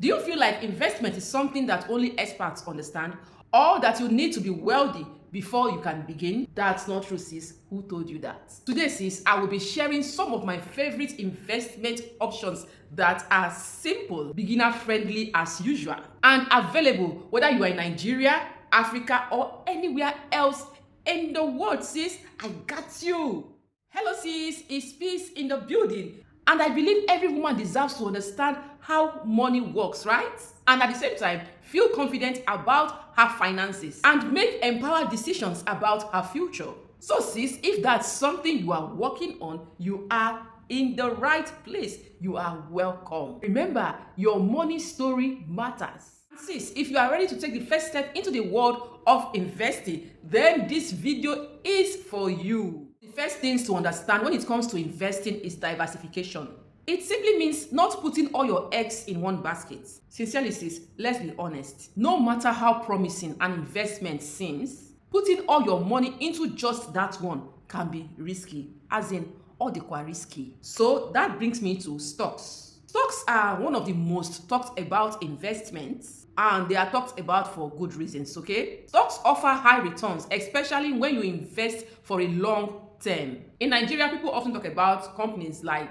Do you feel like investment is something that only experts understand, or that you need to be wealthy before you can begin? That's not true, sis. Who told you that? Today, sis, I will be sharing some of my favorite investment options that are simple, beginner-friendly as usual, and available whether you are in Nigeria, Africa, or anywhere else in the world, sis. I got you. Hello, sis. It's Peace in the building. And I believe every woman deserves to understand how money works, right? And at the same time, feel confident about her finances and make empowered decisions about her future. So sis, if that's something you are working on, you are in the right place. You are welcome. Remember, your money story matters. Sis, if you are ready to take the first step into the world of investing, then this video is for you. The first things to understand when it comes to investing is diversification. It simply means not putting all your eggs in one basket. Sincerely, sis, let's be honest. No matter how promising an investment seems, putting all your money into just that one can be risky, as in all the risky. So that brings me to stocks. Stocks are one of the most talked about investments, and they are talked about for good reasons, okay? Stocks offer high returns, especially when you invest for a long term. In Nigeria, people often talk about companies like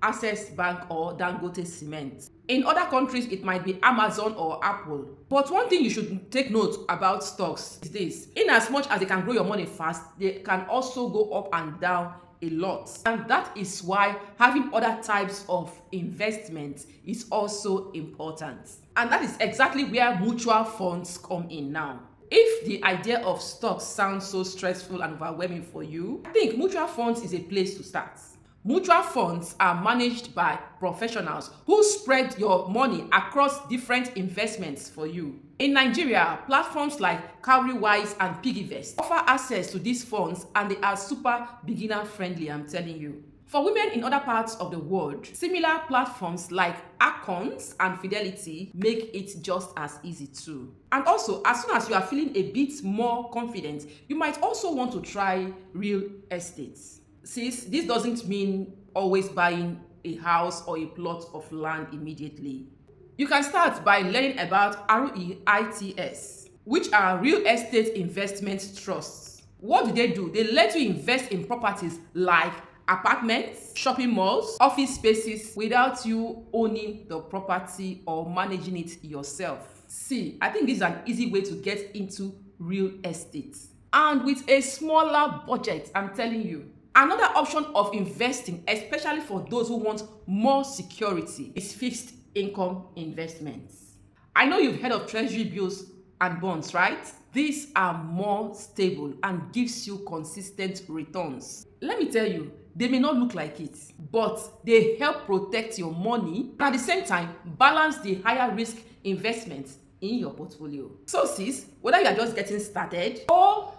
Access Bank or Dangote Cement. In other countries, it might be Amazon or Apple. But one thing you should take note about stocks is this: in as much as they can grow your money fast, they can also go up and down a lot. And that is why having other types of investments is also important. And that is exactly where mutual funds come in now. If the idea of stocks sounds so stressful and overwhelming for you, I think mutual funds is a place to start. Mutual funds are managed by professionals who spread your money across different investments for you. In Nigeria, platforms like Cowrywise and Piggyvest offer access to these funds, and they are super beginner friendly, I'm telling you. For women in other parts of the world, similar platforms like Acons and Fidelity make it just as easy too. And also, as soon as you are feeling a bit more confident, you might also want to try real estate. Sis, this doesn't mean always buying a house or a plot of land immediately. You can start by learning about REITs, which are real estate investment trusts. What do? They let you invest in properties like apartments, shopping malls, office spaces without you owning the property or managing it yourself. See, I think this is an easy way to get into real estate. And with a smaller budget, I'm telling you. Another option of investing, especially for those who want more security, is fixed income investments. I know you've heard of treasury bills and bonds, right? These are more stable and gives you consistent returns. Let me tell you, they may not look like it, but they help protect your money and at the same time balance the higher risk investments in your portfolio. So sis, whether you are just getting started or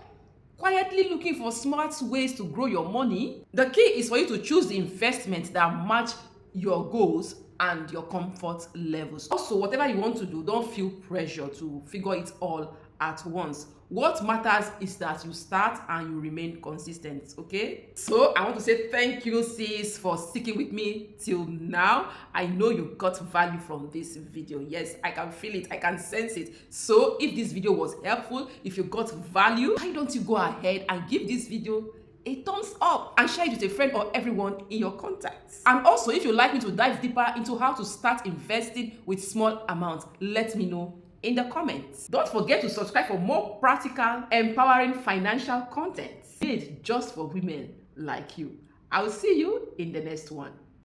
quietly looking for smart ways to grow your money, the key is for you to choose the investments that match your goals and your comfort levels. Also, whatever you want to do, don't feel pressure to figure it all at once. What matters is that you start and you remain consistent, okay? So I want to say thank you, sis, for sticking with me till now. I know you got value from this video. Yes, I can feel it, I can sense it. So if this video was helpful, if you got value, why don't you go ahead and give this video a thumbs up and share it with a friend or everyone in your contacts. And also, if you'd like me to dive deeper into how to start investing with small amounts, let me know in the comments. Don't forget to subscribe for more practical, empowering financial content made just for women like you. I will see you in the next one.